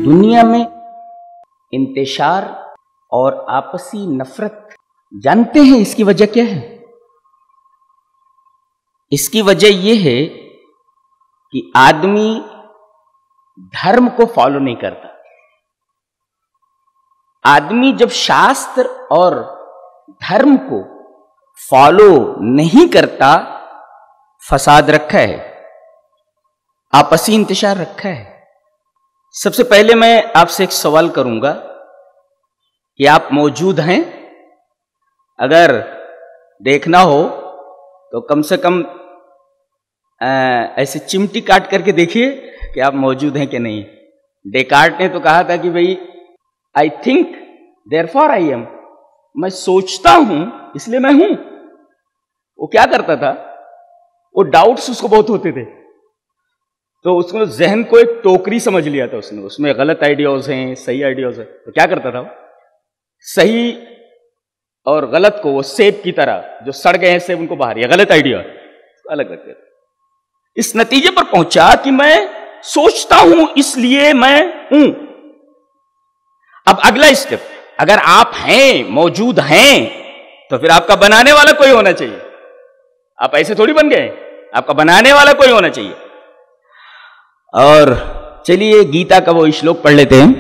दुनिया में इंतशार और आपसी नफरत, जानते हैं इसकी वजह क्या है? इसकी वजह यह है कि आदमी धर्म को फॉलो नहीं करता। आदमी जब शास्त्र और धर्म को फॉलो नहीं करता, फसाद रखा है, आपसी इंतशार रखा है। सबसे पहले मैं आपसे एक सवाल करूंगा कि आप मौजूद हैं? अगर देखना हो तो कम से कम ऐसे चिमटी काट करके देखिए कि आप मौजूद हैं कि नहीं। डेकार्ट ने तो कहा था कि भाई I think therefore I am, मैं सोचता हूं इसलिए मैं हूं। वो क्या करता था, वो डाउट्स उसको बहुत होते थे, तो उसने जहन को एक टोकरी समझ लिया था उसने, उसमें गलत आइडियाज हैं, सही आइडियाज हैं। तो क्या करता था वो, सही और गलत को वो सेब की तरह, जो सड़ गए हैं सेब उनको बाहर, या गलत आइडिया अलग रख देता। इस नतीजे पर पहुंचा कि मैं सोचता हूं इसलिए मैं हूं। अब अगला स्टेप, अगर आप हैं, मौजूद हैं, तो फिर आपका बनाने वाला कोई होना चाहिए। आप ऐसे थोड़ी बन गए, आपका बनाने वाला कोई होना चाहिए। और चलिए गीता का वो श्लोक पढ़ लेते हैं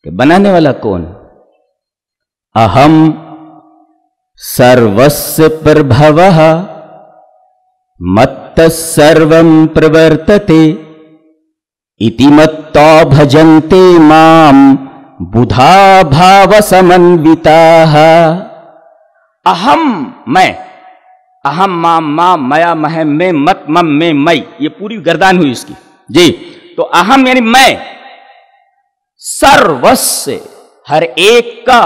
कि बनाने वाला कौन? अहम सर्वस्य प्रभवः मत्तः सर्वं प्रवर्तते इति मत्वा भजन्ते माम बुधा भाव समन्विताः। अहम मैं, अहम माम माम मया महम में मत मम में मई, ये पूरी गर्दान हुई इसकी जी। तो अहम यानी मैं, सर्वस्य हर एक का,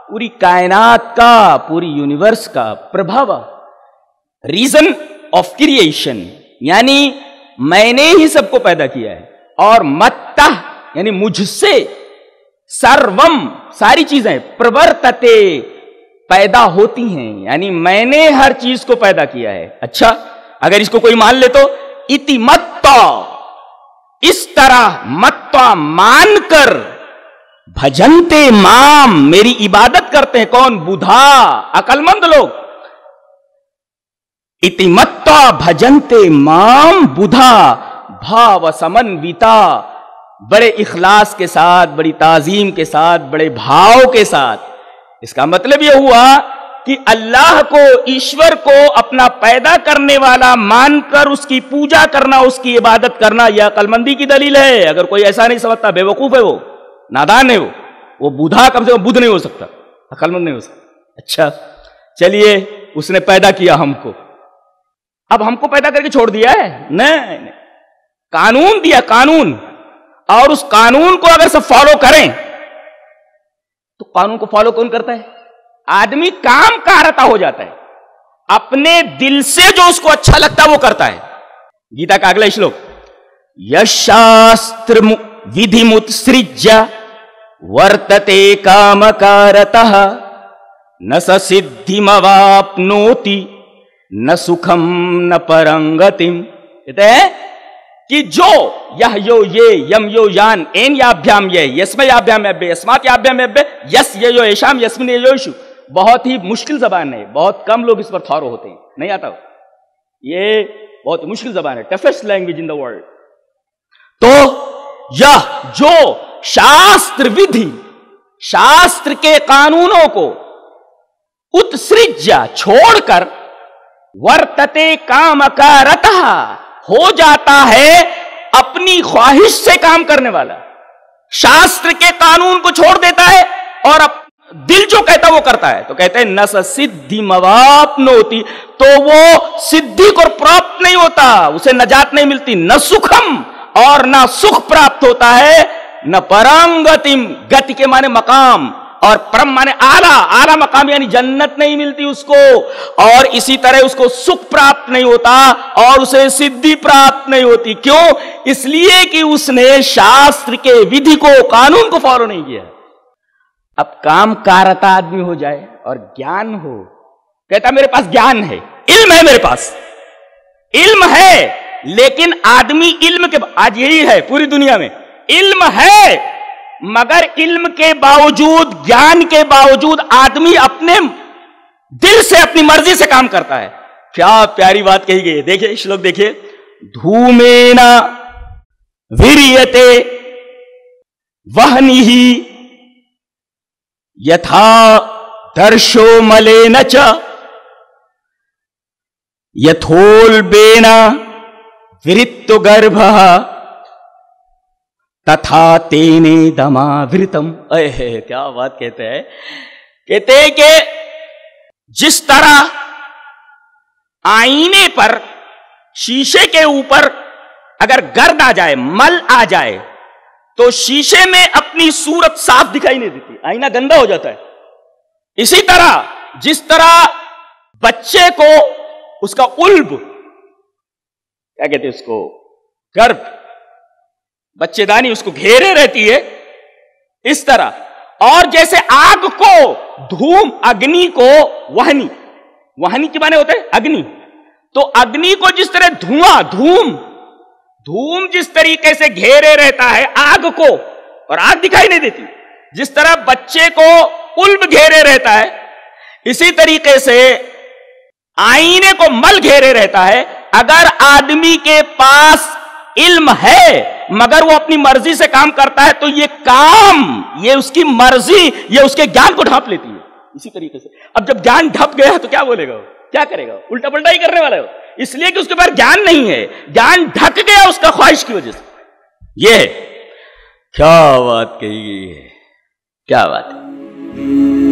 पूरी कायनात का, पूरी यूनिवर्स का, प्रभव रीजन ऑफ क्रिएशन, यानी मैंने ही सबको पैदा किया है। और मत्ता यानी मुझसे, सर्वम सारी चीजें, प्रवर्तते पैदा होती हैं, यानी मैंने हर चीज को पैदा किया है। अच्छा, अगर इसको कोई मान ले तो इति मत्ता, इस तरह मत्ता मानकर, भजन्ते माम मेरी इबादत करते हैं। कौन? बुधा, अकलमंद लोग। इति मत्ता भजन्ते माम बुधा भाव समन्विता, बड़े इखलास के साथ, बड़ी ताजीम के साथ, बड़े भाव के साथ। इसका मतलब यह हुआ कि अल्लाह को, ईश्वर को अपना पैदा करने वाला मानकर उसकी पूजा करना, उसकी इबादत करना, यह अकलमंदी की दलील है। अगर कोई ऐसा नहीं समझता, बेवकूफ है वो, नादान है वो बुधा कम से कम बुद्ध नहीं हो सकता, अकलमंद नहीं हो सकता। अच्छा चलिए, उसने पैदा किया हमको, अब हमको पैदा करके छोड़ दिया है? नहीं, कानून दिया, कानून। और उस कानून को अगर सब फॉलो करें, तो कानून को फॉलो कौन करता है? आदमी काम कारता हो जाता है, अपने दिल से जो उसको अच्छा लगता है वो करता है। गीता का अगला श्लोक, यशास्त्र विधिमुत्सृज्य वर्तते कामकारतः न स सिद्धिमवाप्नोति न सुखम न परंगतिम। कहते हैं कि जो यह यो ये यम यो यान एन याभ्याम ये यस्मै याभ्याम यब्बे यस्मात् याभ्याम यब्बे यस ये यो येषाम यस्मिन् ये योषु। बहुत ही मुश्किल जबान है, बहुत कम लोग इस पर थॉरो होते हैं, नहीं आता। ये बहुत मुश्किल जबान है, toughest language in the world. तो यह जो शास्त्र विधि, शास्त्र के कानूनों को उत्सृज्य छोड़कर, वर्तते कामकारतः हो जाता है अपनी ख्वाहिश से काम करने वाला, शास्त्र के कानून को छोड़ देता है और दिल जो कहता वो करता है। तो कहते हैं न स सिद्धिमवाप्नोति, तो वो सिद्धि को प्राप्त नहीं होता, उसे नजात नहीं मिलती। न सुखम, और न सुख प्राप्त होता है, न परंगतिम, गति के माने मकाम, और परम माने आला, आला मकाम यानी जन्नत नहीं मिलती उसको। और इसी तरह उसको सुख प्राप्त नहीं होता और उसे सिद्धि प्राप्त नहीं होती। क्यों? इसलिए कि उसने शास्त्र के विधि को, कानून को फॉलो नहीं किया। अब काम कारता आदमी हो जाए और ज्ञान हो, कहता मेरे पास ज्ञान है, इल्म है, मेरे पास इल्म है, लेकिन आदमी इल्म के, आज यही है पूरी दुनिया में, इल्म है मगर इल्म के बावजूद, ज्ञान के बावजूद आदमी अपने दिल से, अपनी मर्जी से काम करता है। क्या प्यारी बात कही गई है, देखिए श्लोक देखिए, धूमेन वीर्यते वह्निः यथा दर्शो मलेन च यथोल्बेन विरित्तो गर्भः तथा तेने दमावृतम। अहे क्या बात कहते हैं, कहते हैं कि जिस तरह आईने पर, शीशे के ऊपर अगर गर्द आ जाए, मल आ जाए, तो शीशे में अपनी सूरत साफ दिखाई नहीं देती, आईना गंदा हो जाता है। इसी तरह जिस तरह बच्चे को उसका उल्ब, क्या कहते हैं उसको, गर्भ, बच्चेदानी उसको घेरे रहती है, इस तरह। और जैसे आग को, धूम, अग्नि को वहनी, वहनी के माने होते हैं अग्नि, तो अग्नि को जिस तरह धुआं, धूम जिस तरीके से घेरे रहता है आग को, और आग दिखाई नहीं देती, जिस तरह बच्चे को उल्ब घेरे रहता है, इसी तरीके से आईने को मल घेरे रहता है। अगर आदमी के पास इल्म है मगर वो अपनी मर्जी से काम करता है, तो ये काम, ये उसकी मर्जी, ये उसके ज्ञान को ढांप लेती है। इसी तरीके से अब जब ज्ञान ढप गया तो क्या बोलेगा वो, क्या करेगा, उल्टा पल्टा ही करने वाला है, इसलिए कि उसके पास ज्ञान नहीं है, ज्ञान ढक गया उसका ख्वाहिश की वजह से। ये क्या बात कही गई है, क्या बात है।